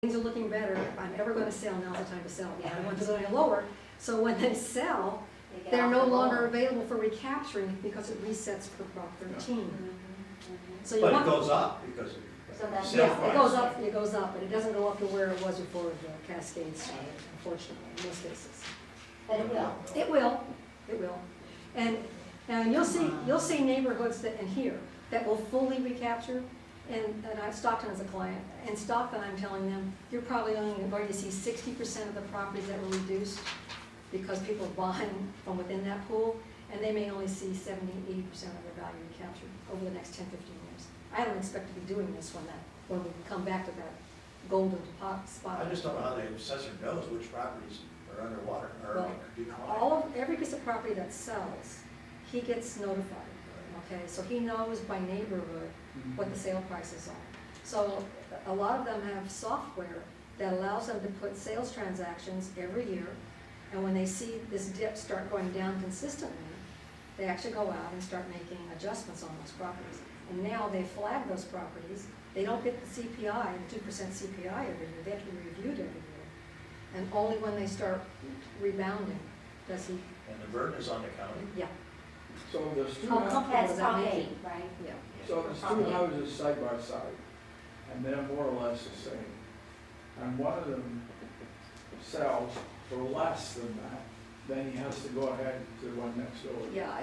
things are looking better, if I'm ever going to sell, now's the time to sell. The other ones are going lower, so when they sell, they're no longer available for recapturing because it resets for Prop 13. So you But it want, goes up because So that's, Sale yeah, price. it goes up, but it doesn't go up to where it was before the cascade started, unfortunately, in most cases. but it will. It will. And you'll see neighborhoods that, in here, that will fully recapture. And Stockton is a client. In Stockton, I'm telling them, you're probably only going to see 60% of the properties that were reduced because people are buying from within that pool, and they may only see 70, 80% of their value recaptured over the next 10, 15 years. I don't expect to be doing this when we come back to that golden spot. I just don't know how the assessor knows which properties are underwater or Well, declining. every piece of property that sells, he gets notified, okay? So he knows by neighborhood what the sale prices are. So a lot of them have software that allows them to put sales transactions every year, and when they see this dip start going down consistently, they actually go out and start making adjustments on those properties. And now they flag those properties. They don't get the CPI, the 2% CPI every year. They have to be reviewed every year. And only when they start rebounding does he, And the burden is on the county. yeah. So there's two, How comfortable That's does that Prop make 8, you? right? Yeah. so there's two houses side by side, and they're more or less the same. And one of them sells for less than that, then he has to go ahead to the one next door. Yeah,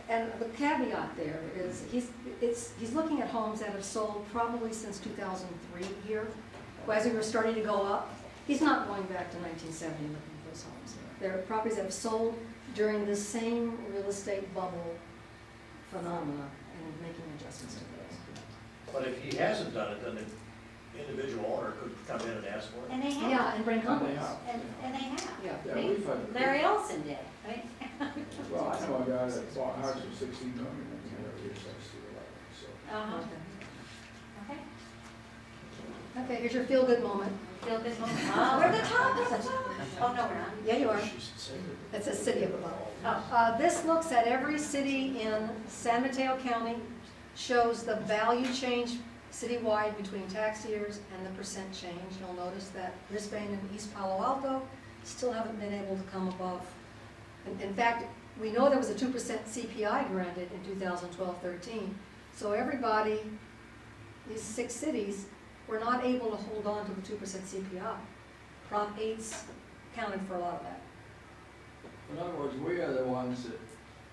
and the caveat there is, he's looking at homes that have sold probably since 2003 here. As we were starting to go up, he's not going back to 1970 looking for those homes. There are properties that have sold during the same real estate bubble phenomena and making adjustments to those. But if he hasn't done it, then the individual owner could come in and ask for it. And they have. Yeah, and bring And they condos. have, And they have. Yeah. yeah, we've had. Larry Olson did, right? Well, I know a guy that bought a house for 16 million and he never reassessed to 11, so. Uh-huh. Okay. Okay. Okay, here's your feel-good moment. Feel good moment. Oh, we're at the top, we're at the top. Oh, no, we're not. Yeah, you are. She should say that. It's a city of above. Oh. This looks at every city in San Mateo County, shows the value change citywide between tax years and the percent change. You'll notice that Brisbane and East Palo Alto still haven't been able to come above. In fact, we know there was a 2% CPI granted in 2012-13. So everybody, these 6 cities, were not able to hold on to the 2% CPI. Prop 8's counted for a lot of that. In other words, we are the ones that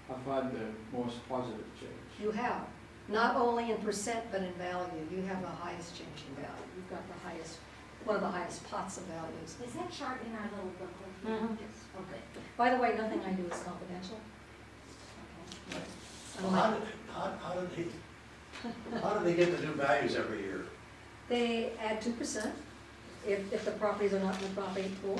have had the most positive change. You have, not only in percent, but in value. You have the highest change in value. You've got the highest, one of the highest pots of values. Is that chart in our little booklet? Mhm. Yes. Oh, good. By the way, nothing I do is confidential. Okay. Well, how did they get the new values every year? They add 2% if the properties are not in the Prop 8 pool.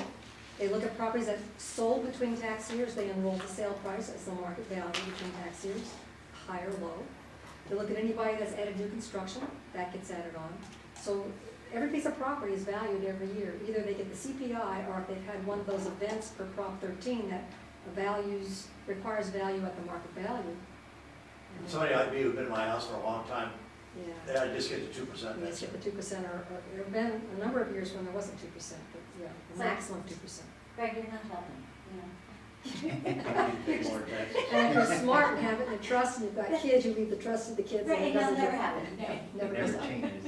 They look at properties that sold between tax years. They enroll the sale price as the market value between tax years, high or low. They look at anybody that's added new construction, that gets added on. So every piece of property is valued every year. Either they get the CPI, or if they've had one of those events for Prop 13 that requires value at the market value. Somebody like me who's been in my house for a long time, Yeah. I just get the 2%. You just get the 2%, or there have been a number of years when there wasn't 2%, but yeah, the maximum 2%. Greg, you're not helping, you know. Pay more taxes. And if you're smart and have it in a trust, and you've got kids, you leave the trust to the kids. Right, and it and that'll doesn't never get- happen. Never Never does. changes.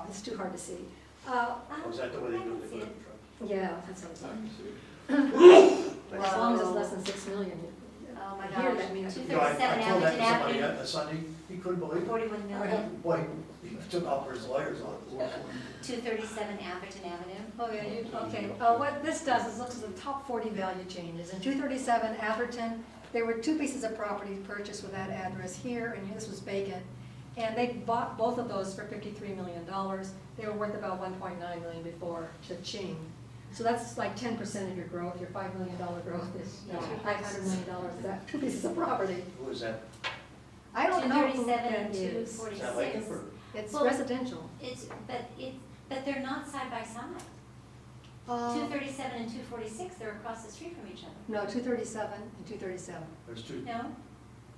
It's too hard to see. Was that the way they do it? They put it in the Yeah, that's how it's I done. can see. But as long as it's less than 6 million. Oh my Here, gosh. that means- truck? You know, I 237 told that to Atherton somebody Avenue, on Sunday, he couldn't believe it. 41 million. Boy, he took off for his lawyers on it. 237 Atherton Avenue. Oh, yeah, okay. What this does is looks at the top 40 value changes. In 237 Atherton, there were 2 pieces of property purchased with that address here, and this was vacant. And they bought both of those for $53 million. They were worth about $1.9 million before cha-ching. So that's like 10% of your growth. Your $5 million growth is $500 million. Is that 2 pieces of property? Who was that? I don't know who 237 that and is. Is that Lincoln 246. or? It's Well, residential. But they're not side by side. Uh, 237 and 246, they're across the street from each other. No, 237 and 237. There's two. No?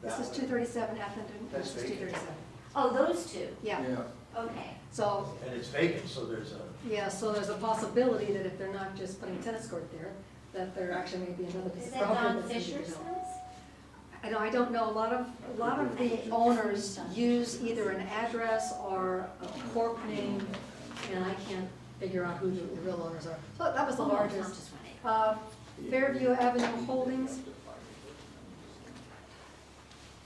This That is one. 237 Atherton, That's this is vacant. 237. Oh, those two. Yeah. Yeah, Okay, So, And it's vacant, so there's a, yeah, so there's a possibility that if they're not just putting a tennis court there, that there actually may be another piece is of that property Don that's gonna be Fisher's developed. house? I don't know, a lot of the owners use either an address or a corp name, and I can't figure out who the real owners are. So that was the Oh, no, it's not largest. just one acre. Fairview Avenue Holdings,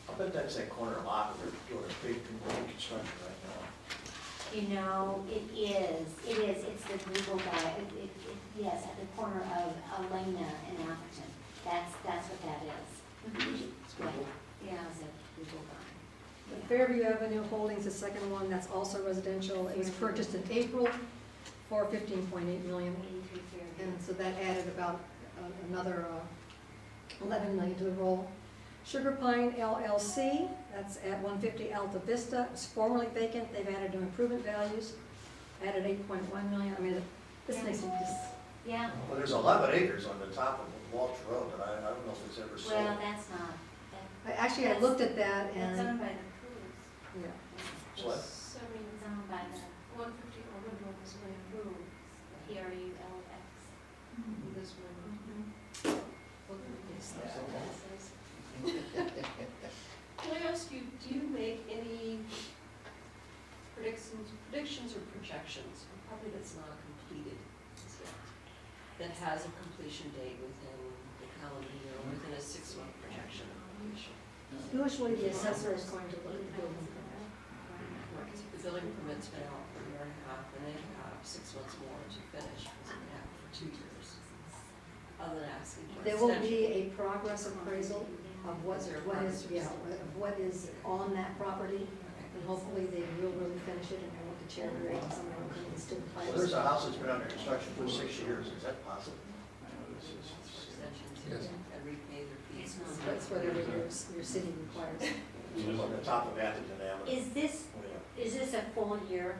I bet that's that corner lot where they're doing a big construction right now. You know, it is, it's the Google guy, yes, at the corner of Elena and Atherton. That's what that is. It's Google. Yeah, it's a Google guy. the Fairview Avenue Holdings, the second one, that's also residential. It was purchased in April for 15.8 million. 83 Fairview. And so that added about another 11 million to the roll. Sugar Pine LLC, that's at 150 Alta Vista, it was formerly vacant, they've added new improvement values, added 8.1 million, I mean, this makes me just, Yeah, Well, there's 11 acres on the top of Walsh Road, but I don't know if it's ever sold. well, that's not, I looked at that that's and, owned by the Crews. yeah. What? It's owned by the 150 Ormond Road was land. Crews, Crulx. This one. Can I ask you, do you make any predictions or projections for property that's not completed as yet, that has a completion date within the calendar year, or within a 6-month projection of completion? Usually the assessor is going to look at the building permit. Right, so the building permit's been out for a year and a half, and they have 6 months more to finish, because it's been out for 2 years. Other than asking for There will extension. be a progress appraisal of what is on that property, Okay. and hopefully they will really finish it, and I want the chairman or somebody will come and still play. Well, there's a house that's been under construction for 6 years, is that possible? I know this is. Extensions Yes. and repay their fees. That's whatever your city requires. On the top of Atherton Avenue. Is this a full year?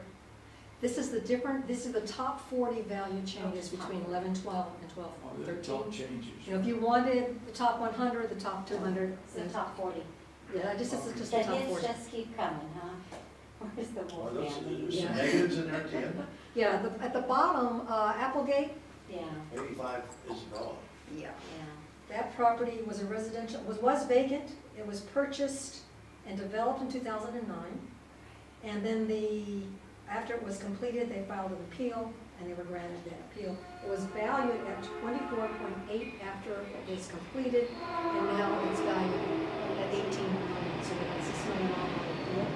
This is the top 40 value changes between 11/12 and Oh, they're 12/13. top changes. You know, if you wanted the top 100, the top 200, It's the top 40. yeah, this is just The the top hits 40. just keep coming, huh? Where's the Are wolf those, family? there's some Yeah. negatives in there at the end? Yeah, at the bottom, Applegate, Yeah, 85 Isabella. yeah, yeah. that property was a residential, was vacant. It was purchased and developed in 2009. And then after it was completed, they filed an appeal, and they were granted that appeal. It was valued at 24.8 after it was completed, and now it's valued at 18 million, so we got $6 million off of the appeal.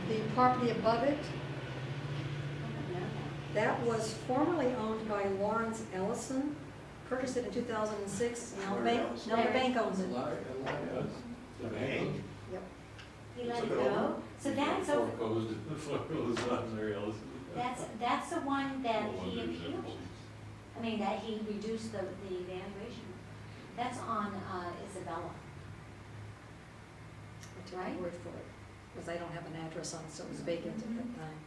The property above it, I don't know that was formerly owned by Lawrence Ellison, purchased it in 2006, now the bank owns it. The Hey, Yep. He let Took it it over? go? So that's over, Foreclosed, foreclosed on Mary Ellison. that's the one that No he wonder he's appealed? ever- I mean, that he reduced the valuation. That's on Isabella. I took your word for it, because I don't have an address on it, so it was vacant at that time.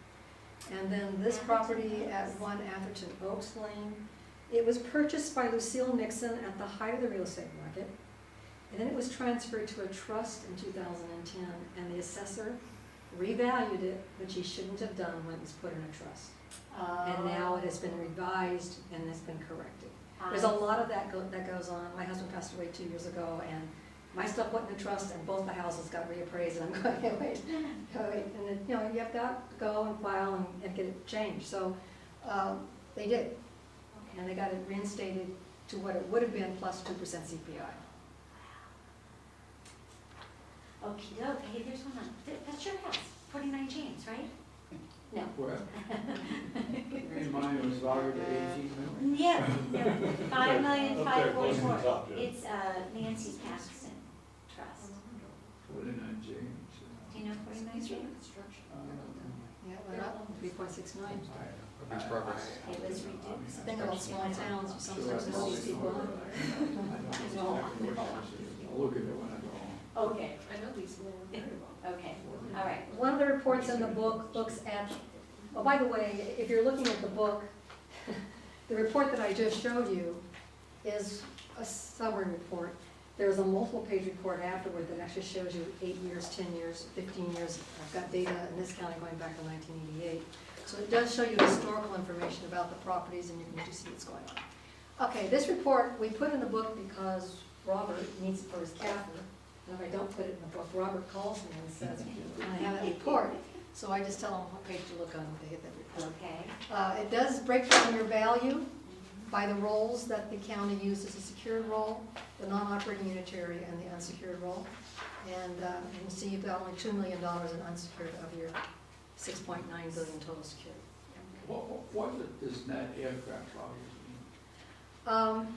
And then this property at 1 Atherton Oaks Lane, it was purchased by Lucille Nixon at the height of the real estate market. And then it was transferred to a trust in 2010, and the assessor revalued it, which he shouldn't have done when it was put in a trust. And now it has been revised and has been corrected. There's a lot of that goes on. My husband passed away 2 years ago, and my stuff went in the trust, and both the houses got reappraised, and I'm going, hey, wait. And then, you know, you have to go and file and get it changed. So they did, and they got it reinstated to what it would have been plus 2% CPI. Okay, okay, there's one on, that's your house, 49 James, right? No. Where? And mine was valued at 18 million. Yeah, no, 5,544. Up there, close to the top, yeah. It's Nancy Paxton Trust. 49 James. Do you know 49 James? Yeah, it went up 3.69. Makes progress. It was reduced. The thing about small towns, you sometimes know these people. I'll look at it when I go home. Okay, I know these little very well. okay, all right. One of the reports in the book looks at, oh, by the way, if you're looking at the book, the report that I just showed you is a summary report. There's a multiple-page report afterward that actually shows you 8 years, 10 years, 15 years. I've got data in this county going back to 1988. So it does show you historical information about the properties, and you can just see what's going on. Okay, this report we put in the book because Robert needs it for his CAFR. And if I don't put it in the book, Robert calls me and says, I have that report. So I just tell them what page to look on when they get that report. Okay. It does break down your value by the roles that the county uses, a secured role, the non-operating unitary, and the unsecured role. And you can see you've got only $2 million in unsecured of your 6.9 billion total secured. What does net aircraft values mean?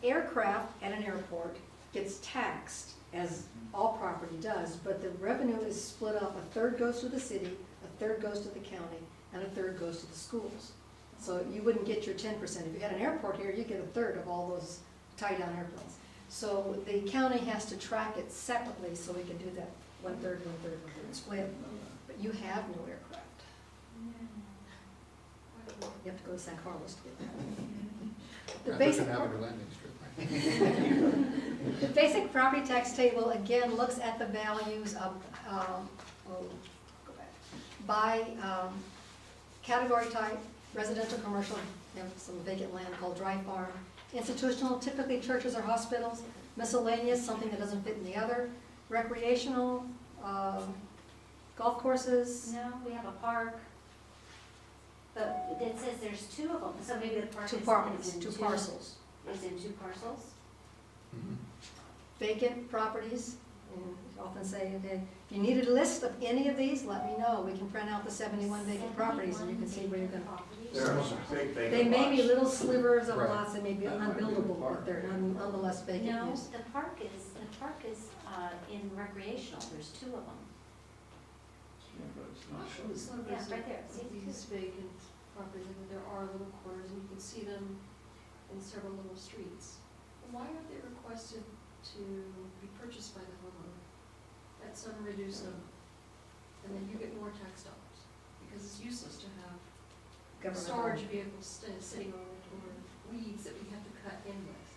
Aircraft at an airport gets taxed, as all property does, but the revenue is split up. A third goes to the city, a third goes to the county, and a third goes to the schools. So you wouldn't get your 10%. If you had an airport here, you get a third of all those tie-down airplanes. So the county has to track it separately, so we can do that one-third, one-third, one-third split. But you have no aircraft. You have to go to San Carlos to get that. The basic, Avenue landing strip, right? the basic property tax table, again, looks at the values of, go back, by category type, residential, commercial, and some vacant land called dry farm. Institutional, typically churches or hospitals. Miscellaneous, something that doesn't fit in the other. Recreational, golf courses. No, we have a park. But it says there's two of them, so maybe the park Two is properties, in two parcels. Is in two parcels? Vacant properties, and we often say, okay, if you needed a list of any of these, let me know. We can print out the 71 vacant properties, and you can see where you're gonna. There are some big vacant They may be lots. little slivers of Right. lots that may be unbuildable, but they're nonetheless vacant No, use. the park is in recreational, there's two of them. Yeah, but it's not Actually, shown. some of Yeah, these right there. See? these vacant properties, I mean, there are little corners, and you can see them in several little streets. Why aren't they requested to be purchased by the homeowner at some reduced number? And then you get more tax dollars, because it's useless to have Government storage owned. vehicles sitting on it, or weeds that we have to cut in with,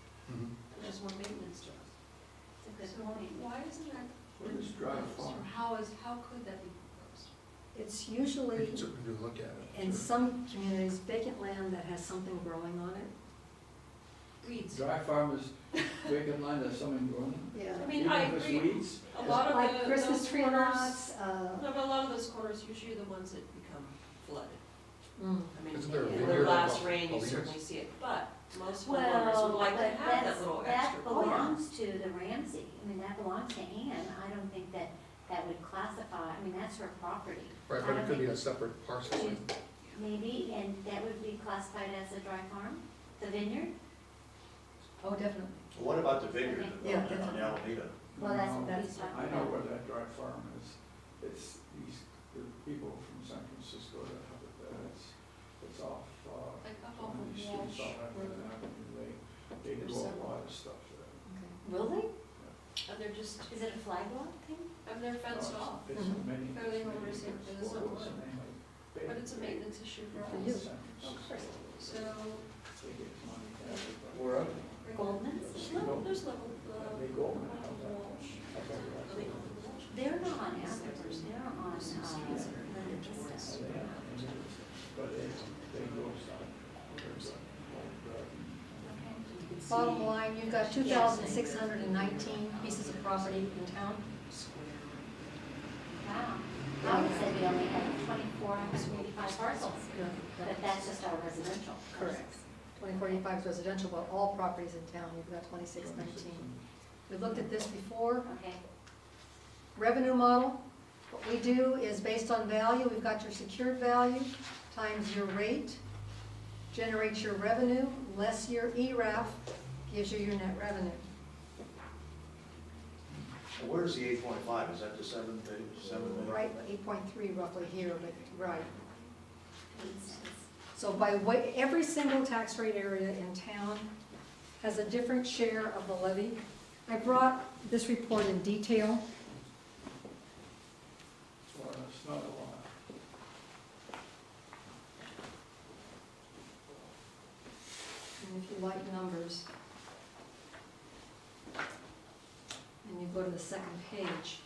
which is more maintenance to us. It's a So good point. why isn't that What is dry proposed, or farm? how could that be proposed? It's We usually, can certainly do a look at it. in some communities, vacant land that has something growing on it. Weeds. Dry farm is vacant land that's something growing. Yeah. I mean, I Even if it's agree. weeds, A lot of Like the, Christmas those tree corners, lots, no, but a lot of those corners, usually are the ones that become flooded. mm. I mean, Isn't there a in vineyard the last above rain, you Paulinas? certainly see it, but most Well, homeowners would like to but have that little extra that corner. belongs to the Ramsey, I mean, that belongs to Ann, I don't think that would classify, I mean, that's her property. Right, but it could be a separate parcel. Maybe, and that would be classified as a dry farm, the vineyard? Oh, definitely. What about the vineyard Yeah, on definitely. Alameda? Well, that's No, what he's talking I know about. where that dry farm is. It's these, the people from San Francisco that have it there. It's off, Like up one off of of these Walsh streets off Road. African Avenue. They There's do a several. lot of stuff there. Okay. Will they? And they're just, Is it a flag lot thing? and they're fenced off, It's Mhm. many. Better than what we're saying, but it's not What's the one. name of it? but it's a maintenance issue for For us. you. San Of Francisco. course. So, They get money for everybody. Where are they? Goldman's? there's level, They go and on have that. Walsh. I thought it was- Are they on Walsh? They're not on Atherton, they're on, Some streets that are Linda towards- Vista. But they go south. There's a whole, You can see Bottom line, you've got 2,619 pieces of property in town. square. Wow. I would say we only have 2485 parcels, but that's just our residential. Correct. 2485 is residential, but all properties in town, you've got 2619. We looked at this before. Okay, Revenue model, what we do is based on value, we've got your secured value times your rate, generates your revenue, less your ERAF, gives you your net revenue. And where's the 8.5? Is that the 7 million? Right, 8.3 roughly here, but, right. 8 cents. So by way, every single tax rate area in town has a different share of the levy. I brought this report in detail. well, it's not a lot. And if you like numbers. go to the second page.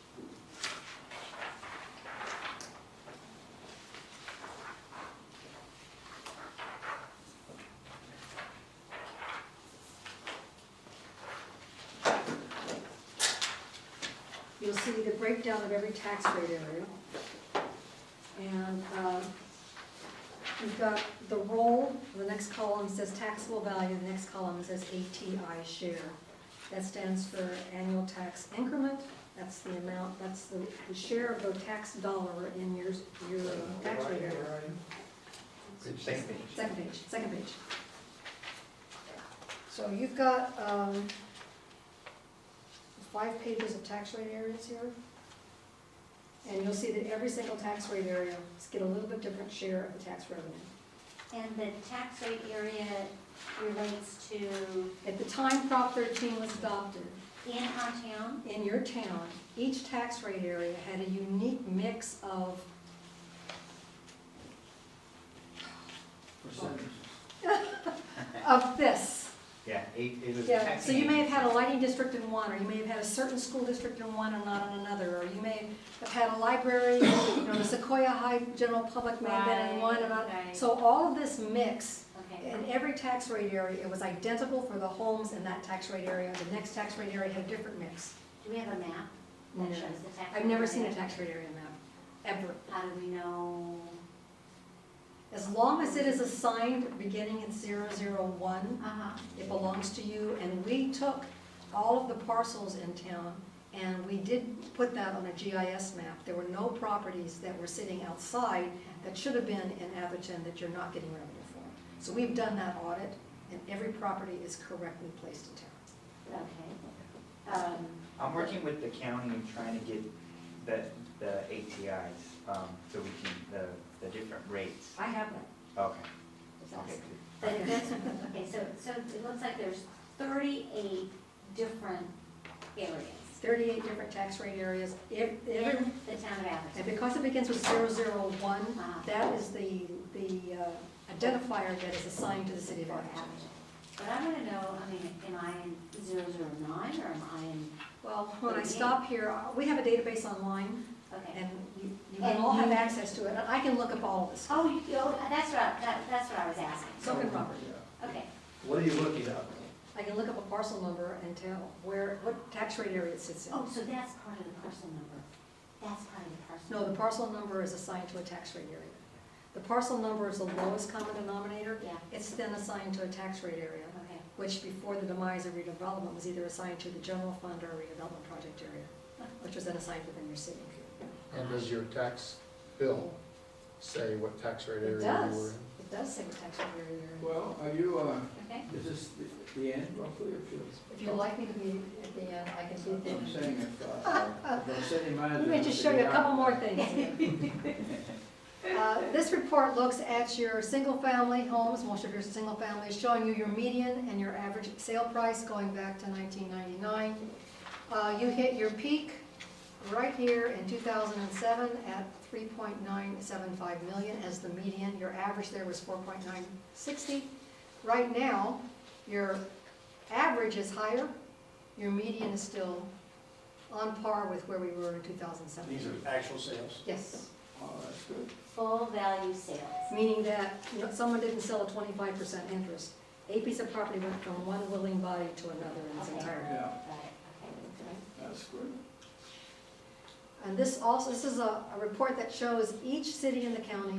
You'll see the breakdown of every tax rate area. And you've got the roll, the next column says taxable value, the next column says ATI share. That stands for annual tax increment. That's the amount, that's the share of the tax dollar in your tax rate area. Second page. Second page. So you've got 5 pages of tax rate areas here. And you'll see that every single tax rate area get a little bit different share of the tax revenue. And the tax rate area relates to At the time Prop 13 was adopted, in our town? in your town, each tax rate area had a unique mix of this. Yeah, it was Yeah, taxing. so you may have had a lighting district in one, or you may have had a certain school district in one and not in another, or you may have had a library, the Sequoia High General Public may have been in one, and not. Right. So all of this mix, Okay. in every tax rate area, it was identical for the homes in that tax rate area. The next tax rate area had a different mix. Do we have a map No. that shows the tax? I've never rate seen a area? tax rate area map, ever. How do we know? As long as it is assigned beginning in 001, Uh-huh. it belongs to you, and we took all of the parcels in town, and we did put that on a GIS map. There were no properties that were sitting outside that should have been in Atherton that you're not getting revenue for. So we've done that audit, and every property is correctly placed in town. Okay. I'm working with the county and trying to get the ATIs, so we can, the different rates. I have that. Okay, That's okay, awesome. good. Okay, so it looks like there's 38 different areas 38 different tax rate areas. in the town of And Atherton. because it begins with 001, Uh-huh. that is the identifier that is assigned to the city of For Atherton. Atherton. But I want to know, I mean, am I in 009 or am I in, Well, when I stop here, we have a database online, okay. and you can all have access to it, and I can look up all of this. Oh, that's what I was asking. So can Robert. Okay. What are you looking at? I can look up a parcel number and tell what tax rate area it sits in. Oh, so that's part of the parcel number. That's part of the parcel. No, the parcel number is assigned to a tax rate area. The parcel number is the lowest common denominator. Yeah, It's then assigned to a tax rate area, okay. which before the demise of redevelopment was either assigned to the general fund or redevelopment project area, which was then assigned within your city. And does your tax bill say what tax rate It area you does. were in? It does say what tax rate area you're in. Well, are you, Okay. is this the end roughly, if you? If you'd like me to be at the end, I can be at I'm the saying if the city manager. Let me just show you a couple more things here. This report looks at your single-family homes, most of your single families, showing you your median and your average sale price going back to 1999. You hit your peak right here in 2007 at 3.975 million as the median. Your average there was 4.960. Right now, your average is higher, your median is still on par with where we were in 2007. These are actual sales? Yes. Oh, that's good. Full value sales. Meaning that, someone didn't sell a 25% interest. A piece of property went from one willing body to another in its Okay. entirety. Yeah, Right, okay. that's good. And this is a report that shows each city in the county,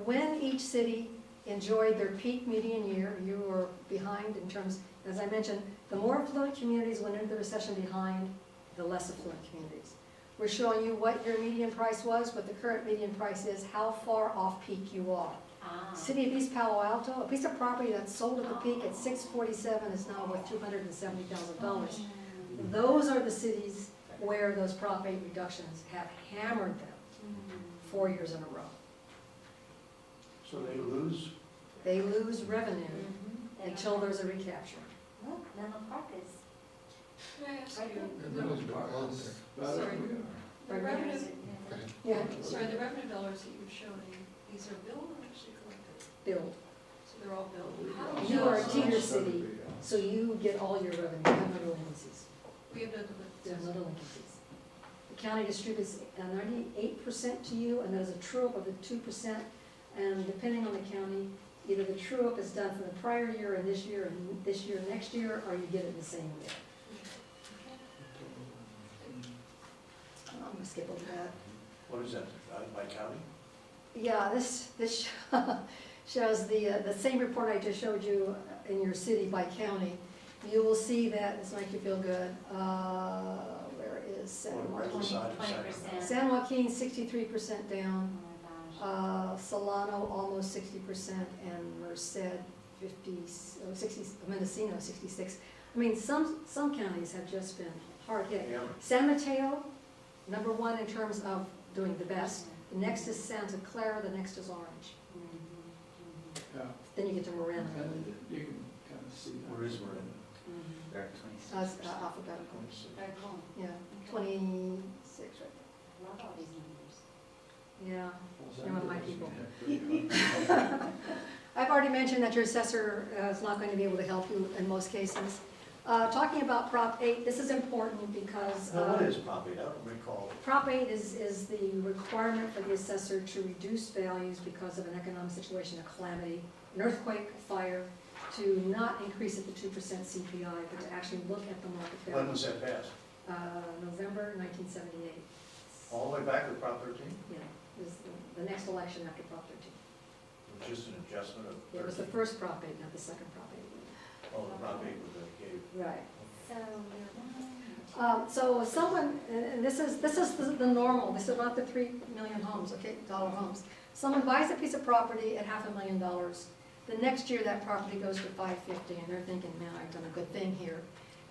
when each city enjoyed their peak median year. You were behind in terms, as I mentioned, the more affluent communities went into the recession behind the less affluent communities. We're showing you what your median price was, what the current median price is, how far off peak you are. Ah. City of East Palo Alto, a piece of property that's sold at the peak at 647 is now worth $270,000. Those are the cities where those prop 8 reductions have hammered them 4 years in a row. So they lose? They lose revenue Mhm. until there's a recapture. Look, Menlo Park is, Can I ask Right. you, Yeah, that was a bit long there. Better Sorry. we are. the Right. revenue, Yeah, sorry, the revenue dollars that you're showing, these are billed or actually collected? billed. So they're all billed. How do You are a know- tier Better city, be, yeah. so you get all your revenue, you have no delinquencies. We have no There's no delinquencies. delinquencies. The county distributes 98% to you, and there's a true-up of the 2%, and depending on the county, either the true-up is done for the prior year and this year, next year, or you get it in the same year. I'm gonna skip over that. What is that, by county? Yeah, this shows the same report I just showed you in your city by county. You will see that, this makes you feel good, where is San Where's the Joaquin? side of 20%. San Joaquin, 63% down, Oh my gosh. Solano, almost 60%, and Merced, 60, Mendocino, 66. I mean, some counties have just been hard hit. Yeah. San Mateo, number one in terms of doing the best. The next is Santa Clara, the next is Orange. Yeah, Then you get to Marin. and you can kind of see that. Where is Marin? They're at 26. Alphabetical, Very cool. yeah, 26 right Love all these numbers. there. Yeah. Well, You're one of my Santa people. I've already mentioned that your assessor is not going to be able to help you in most cases. Talking about Prop 8, this is important because Now, what is Prop 8? I don't recall. Prop 8 is the requirement for the assessor to reduce values because of an economic situation, a calamity, an earthquake, a fire, to not increase it to 2% CPI, but to actually look at the market When value. was that passed? November 1978. All the way back to Prop 13? Yeah, it was the next election after Prop 13. It was just an adjustment of It was the 13? first Prop 8, not the second Prop 8. Oh, the Prop 8 was the gave. Right. So, So someone, and this is the normal, this is not the 3 million homes, okay, dollar homes. Someone buys a piece of property at $500,000. The next year, that property goes for $550,000, and they're thinking, man, I've done a good thing here.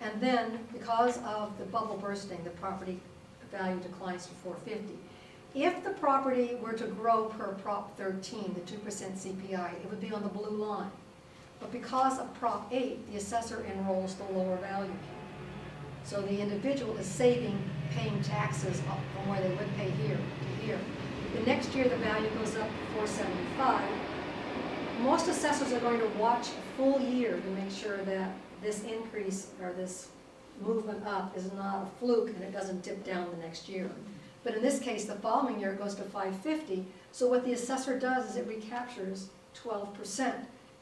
And then, because of the bubble bursting, the property value declines to $450,000. If the property were to grow per Prop 13, the 2% CPI, it would be on the blue line. But because of Prop 8, the assessor enrolls the lower value. So the individual is saving, paying taxes up from where they would pay here to here. The next year, the value goes up to $475,000. Most assessors are going to watch a full year to make sure that this increase or this movement up is not a fluke and it doesn't dip down the next year. But in this case, the following year it goes to $550,000. So what the assessor does is it recaptures 12%.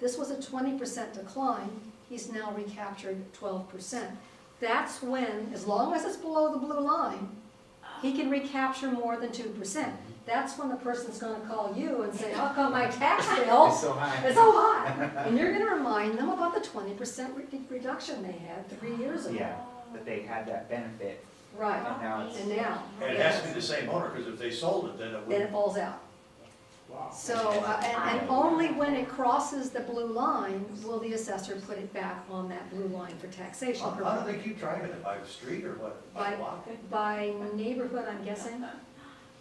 This was a 20% decline. He's now recaptured 12%. That's when, as long as it's below the blue line, he can recapture more than 2%. That's when the person's gonna call you and say, how come my tax bill It's so high. is so high? And you're gonna remind them about the 20% reduction they had 3 years ago. Yeah, that they had that benefit, Right, and now it's. and now, And it has to be the same owner, because if they sold it, then it then it wouldn't. falls out. Wow. So, and only when it crosses the blue line will the assessor put it back on that blue line for taxation. How do they keep track of it? By the street or what? By By, block? by neighborhood, I'm guessing,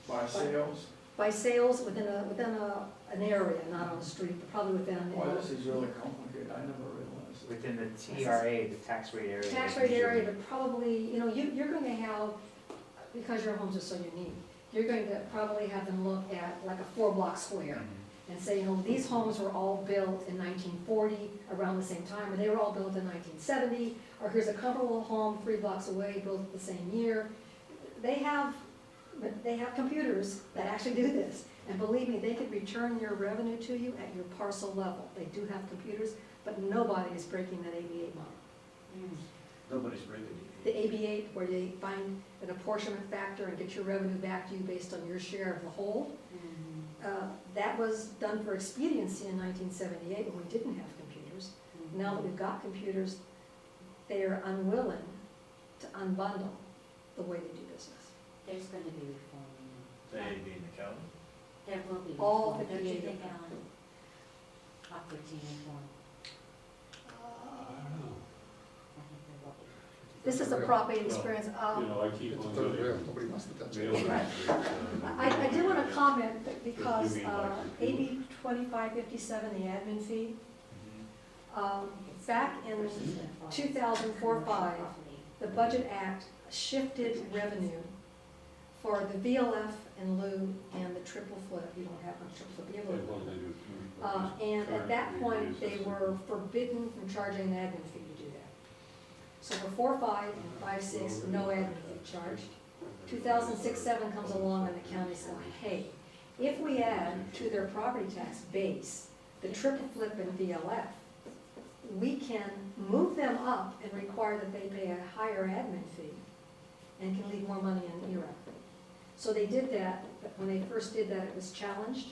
By sales? by sales within an area, not on the street, but probably within a Boy, neighborhood. this is really complicated, I never realized it. Within the TRA, the tax rate area. Tax they rate area, usually- but probably, you're going to have, because your homes are so unique, you're going to probably have them look at like a 4-block square Mhm. and say, these homes were all built in 1940, around the same time, or they were all built in 1970, or here's a comparable home 3 blocks away, built the same year. They have computers that actually do this. And believe me, they could return your revenue to you at your parcel level. They do have computers, but nobody is breaking that AB8 model. Nobody's breaking it. The AB8, where they find an apportionment factor and get your revenue back to you based on your share of the whole, that was done for expediency in 1978 when we didn't have computers. Now that we've got computers, they are unwilling to unbundle the way they do business. there's going to be reform. They being the county. There will be All reform. Don't you 58 think, of them. Alan? Prop 13 reform. I don't know. I think there will be. This is a Prop 8 experience. You know, I keep It's on a third rail, getting nobody wants to touch mail it. I do want to comment that because You mean like AB 2557, the admin fee, back in 2004-05, the Budget Act shifted revenue for the VLF and lieu and the triple flip. You don't have much triple flip, but you have a little bit. And at that point, they were forbidden from charging an admin fee to do that. So for 4, 5, and 5, 6, no admin fee charged. 2006, 7 comes along and the county said, hey, if we add to their property tax base the triple flip and VLF, we can move them up and require that they pay a higher admin fee and can leave more money in ERA. So they did that, but when they first did that, it was challenged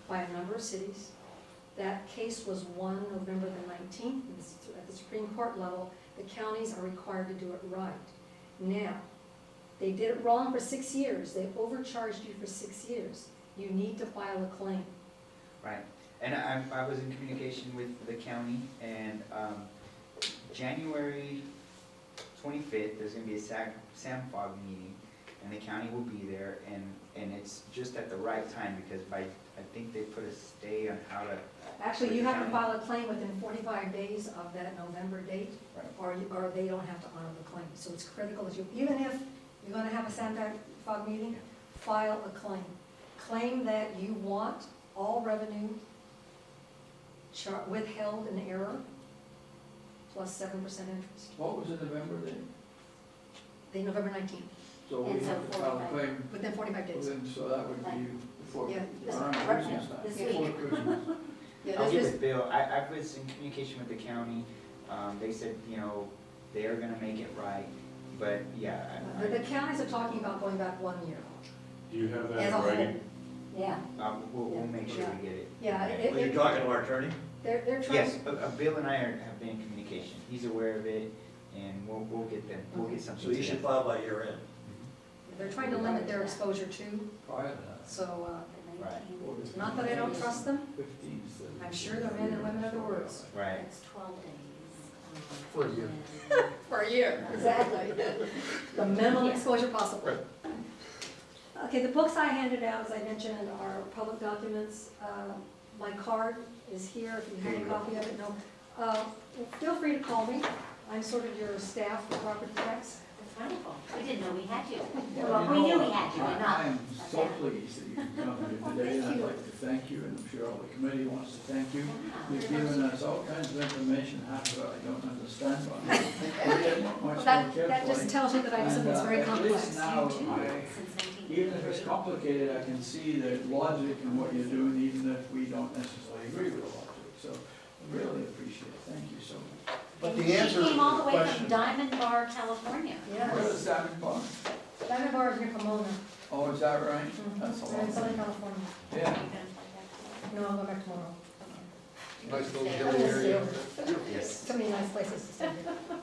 by a number of cities. That case was won November the 19th at the Supreme Court level. The counties are required to do it right. Now, they did it wrong for 6 years. They overcharged you for 6 years. You need to file a claim. Right, and I was in communication with the county, and January 25th, there's gonna be a SAMFOG meeting, and the county will be there, and it's just at the right time, because I think they put a stay on how to. Actually, you have to file a claim within 45 days of that November date, Right. or they don't have to honor the claim. So it's critical that you, even if you're gonna have a SAMFOG meeting, file a claim. Claim that you want all revenue withheld in error, plus 7% interest. What was the November date? The November 19th, So we And so have to file a 45. claim within 45 days. within, so that would be before, Yeah, this- around right, Christmas time. this Before week. Christmas. Yeah, I'll this get is, with Bill, I was in communication with the county, they said, you know, they're gonna make it right, but yeah. the counties are talking about going back 1 year. Do you have that As a in whole. writing? Yeah, We'll make sure we get it. yeah, Well, you're talking to our attorney? they're trying. Yes, Bill and I have been in communication, he's aware of it, and we'll get something. So you should file by year end. They're trying to limit their exposure too, Prior to that. so, The 19th. not that I don't trust them, 15th. I'm sure they're men and women of their words. Right. It's 12 days. For a year. For a year. Exactly. The minimum Yeah. exposure possible. Right. Okay, the books I handed out, as I mentioned, are public documents. My card is here, if you have a copy of it, no. Feel free to call me, I'm sort of your staff for property tax. That's wonderful. We didn't know we had you. Well, Well, you we know, knew we had you, but not. I am so pleased that you can come here today, and I'd like to thank you, and I'm sure all the committee wants to thank you. You've given us all kinds of information, half of it I don't understand, but we did much more Well, carefully. that just tells you that I do something that's very And, complex. At least now, You too, I, since 19. even if it's complicated, I can see the logic in what you're doing, even if we don't necessarily agree with the logic. So I really appreciate it, thank you so much. But And the answer to She came all the the way from question, Diamond Bar, California. Where is Yes, Diamond Bar? Diamond Bar is near Pomona, Oh, is that right? That's a they're in lot. Southern California. Yeah. No, I'll go back tomorrow. Nice little Yeah. hilly area. Yes. So many nice places to stay.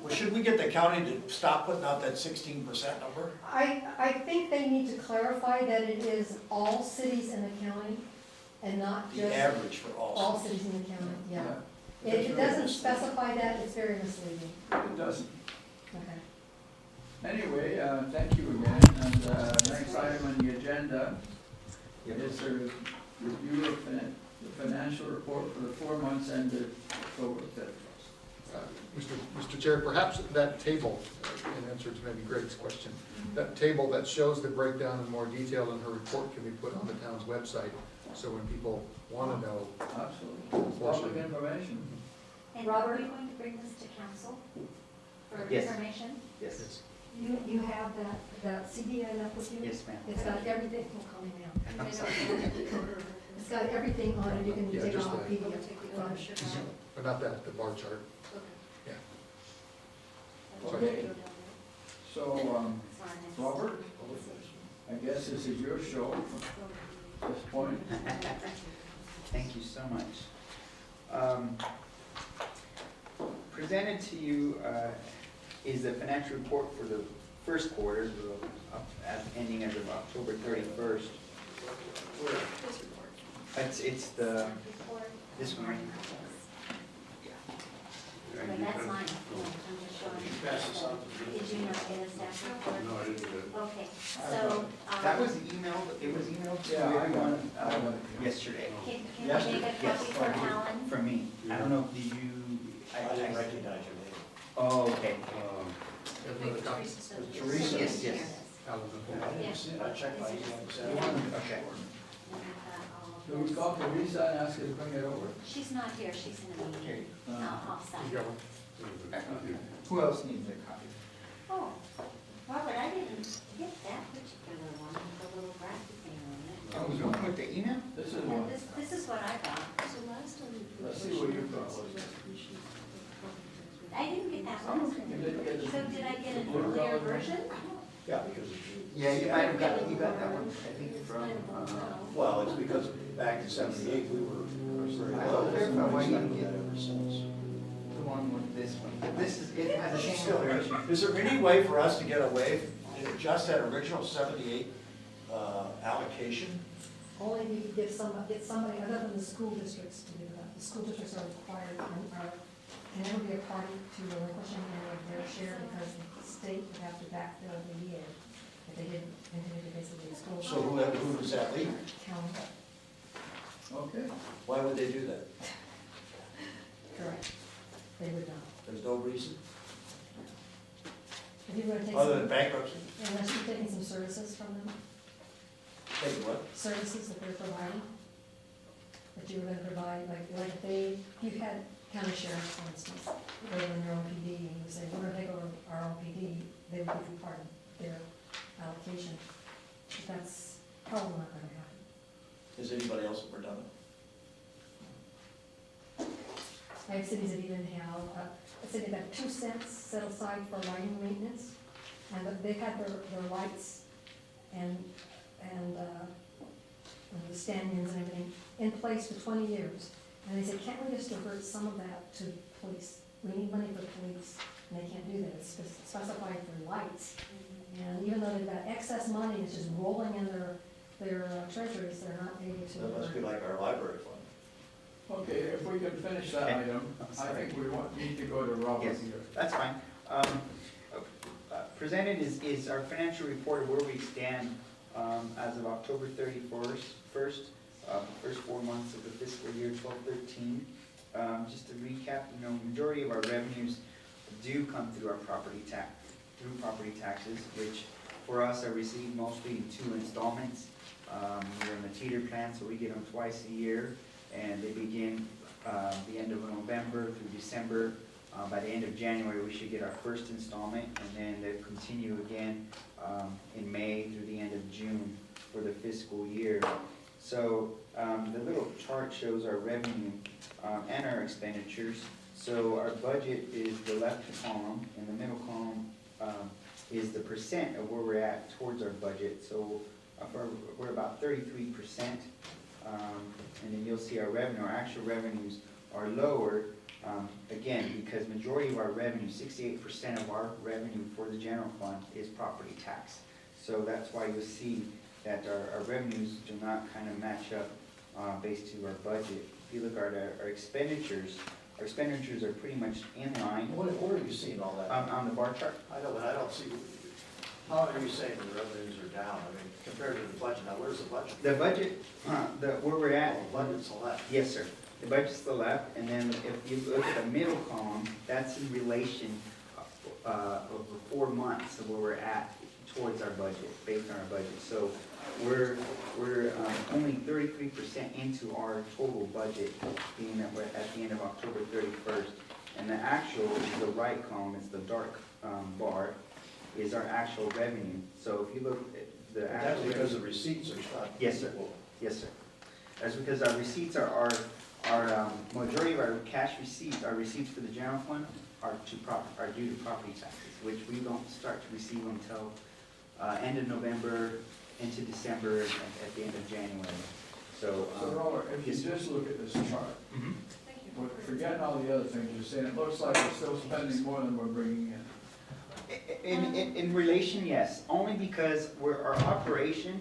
well, should we get the county to stop putting out that 16% number? I think they need to clarify that it is all cities in the county and not The just average for all all cities. cities in the county, yeah. Yeah. It doesn't specify that, it's very misleading. It doesn't. Okay. Anyway, thank you again, and next item on the agenda is a review of the financial report for the 4 months ended October 31st. Mr. Chair, perhaps that table, in answer to maybe Greg's question, that table that shows the breakdown in more detail in her report can be put on the town's website, so when people want to know. Absolutely. Public information. And are Robert? we going to bring this to council for Yes. information? Yes, You have that CD I left with you? yes, ma'am. It's got everything, oh, call me now. It's got everything on it, you can Yeah, take just off a that. PDF. But not that, the bar chart. Okay. So, Sorry. Robert, I guess this is your show at this point. Thank you so much. Presented to you is the financial report for the first quarter, ending as of October 31st. It's the, this one right here. Wait, that's mine. Yeah, I'm just showing. Pass this on to me. Did you not get a staff report? No, I didn't get it. Okay, so. That was emailed, it was emailed to Yeah, I got everyone it. I got it. yesterday Can we Yes, make a yes. copy for Alan? from me. I don't know, did you? I didn't recognize your name. Oh, okay. Everyone a copy? Teresa. Yes, yes. Alan, I didn't see it, I checked my email this afternoon. Okay. Do we call Teresa and ask her to bring it over? She's not here, she's in a meeting, Okay. offsite. You got one? Who else needs a copy? Oh, Robert, I didn't get that particular one with the little graphic thing on it. I was going with the email? This is one. This is what I got. So last time we put. Let's see what you've got. I didn't get that one. You didn't get So did I get an earlier version? Yeah, because, Yeah, you might have got, you got that one, I think, from, well, it's because back in '78, we were very I low. don't verify why you didn't We've get done that ever since. the one with this one. But this is, it has the same Still here. version. Is there any way for us to get away from just that original '78 allocation? Only if you could get somebody other than the school districts to do that. The school districts are required and can never be a party to relinquishing any of their share because the state would have to backfill the year if they didn't continue to basically school. So who does that leave? County, Okay. Why would they do that? correct. They would not. There's no reason, If you were to take other than some, bankruptcy? unless you're taking some services from them, Take what? services that they're providing, that you were gonna provide, like if they, if you had county sheriff, for instance, or in your OPD, and you say, we're gonna take over our OPD, they would give you part of their allocation. But that's probably not gonna happen. Has anybody else ever done it? I have cities that even have, let's say they've got 2 cents set aside for lighting maintenance, and they've had their lights and the stand-ins and everything in place for 20 years. And they said, can't we just divert some of that to police? We need money for police, and they can't do that, it's specified for lights. And even though they've got excess money, it's just rolling in their treasuries, they're not able to. That must be like our library fund. Okay, if we can finish that Okay. item, I think we need to go to Robert Yes. here. That's fine. Presented is our financial report of where we stand as of October 31st, first 4 months of the fiscal year 12-13. Just to recap, majority of our revenues do come through our property taxes, which for us are received mostly in 2 installments. We're in the teeter plan, so we get them twice a year, and they begin the end of November through December. By the end of January, we should get our first installment, and then they continue again in May through the end of June for the fiscal year. So the little chart shows our revenue and our expenditures. So our budget is the left column, and the middle column is the percent of where we're at towards our budget. So we're about 33%, and then you'll see our revenue, our actual revenues are lower, again, because majority of our revenue, 68% of our revenue for the general fund is property tax. So that's why you'll see that our revenues do not kind of match up based to our budget. If you look at our expenditures are pretty much in line Where are you seeing all that? on the bar chart. I know, but I don't see, how are you saying the revenues are down? I mean, compared to the budget, now where's the budget? The budget, where we're at. Oh, the budget's left. Yes, sir. The budget's the left, and then if you look at the middle column, that's in relation of the 4 months of where we're at towards our budget, based on our budget. So we're only 33% into our total budget, being that we're at the end of October 31st. And the actual is the right column, it's the dark bar, is our actual revenue. So if you look at the That's actual. because the receipts are not. Yes, sir. Yes, sir. That's because our receipts are majority of our cash receipts, our receipts for the general fund are due to property taxes, which we don't start to receive until end of November into December at the end of January. So, So Robert, if you yes, sir. just look at this chart, Mhm. Thank you. we're forgetting all the other things you're saying, it looks like we're still spending more than we're bringing in. In relation, yes, only because our operation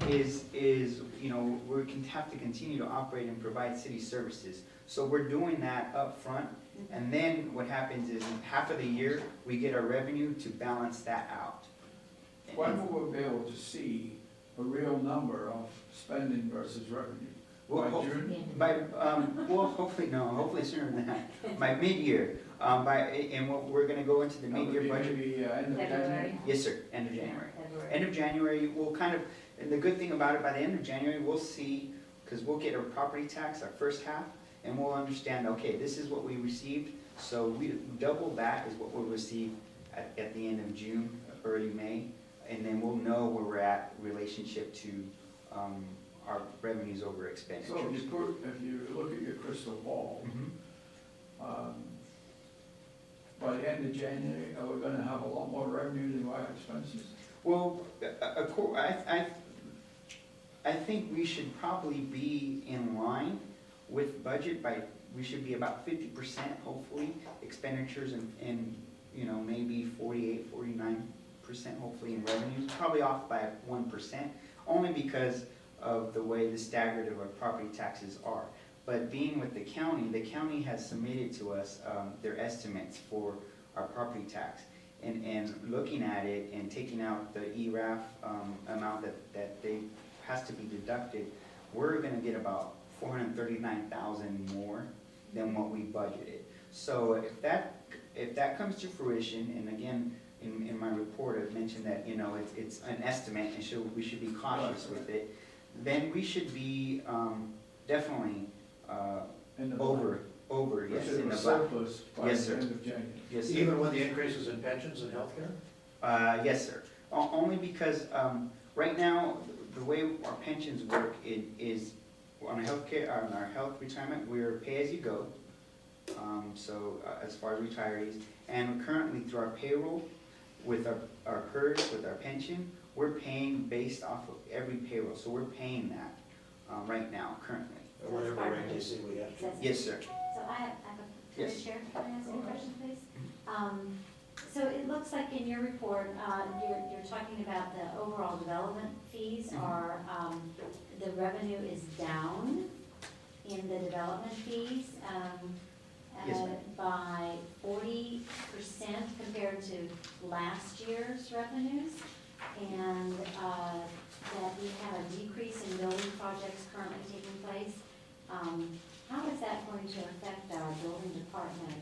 is, we can have to continue to operate and provide city services. So we're doing that up front, and then what happens is in half of the year, we get our revenue to balance that out. When will we be able to see a real number of spending versus revenue? Well, By June? hopefully sooner than that, by mid-year, and we're gonna go into the That would mid-year be budget. maybe end of January? February. Yes, sir, end of January. February. End of January, we'll kind of, and the good thing about it, by the end of January, we'll see, because we'll get our property tax, our first half, and we'll understand, okay, this is what we received, so we, double that is what we'll receive at the end of June, early May, and then we'll know where we're at in relationship to, our revenues over expenditures. So if you look at your crystal ball, Mhm. by the end of January, are we gonna have a lot more revenue than our expenses? Well, I think we should probably be in line with budget by, we should be about 50% hopefully, expenditures and, you know, maybe 48, 49% hopefully in revenues, probably off by 1%, only because of the way the staggered of our property taxes are. But being with the county has submitted to us their estimates for our property tax. And looking at it and taking out the ERAF amount that they, has to be deducted, we're gonna get about $439,000 more than what we budgeted. So if that comes to fruition, and again, in my report, I've mentioned that, you know, it's an estimate, and we should be cautious with it, then we should be definitely In the over, yes, Which is in a the black. surplus by Yes, the sir. end of January. Yes, sir. Even with the increases in pensions and healthcare? Yes, sir. Only because, right now, the way our pensions work, it is, on our health retirement, we're pay-as-you-go. So, as far as retirees, and currently through our payroll, with our PERS, with our pension, we're paying based off of every payroll, so we're paying that, right now, currently. Whatever rate they say we have to. Yes, sir. So I have a, Yes. Chair, can I ask you a question, please? So it looks like in your report, you're talking about the overall development fees are, the revenue is down in the development fees, Yes, ma'am. by 40% compared to last year's revenues. And, that we have a decrease in building projects currently taking place. How is that going to affect our building department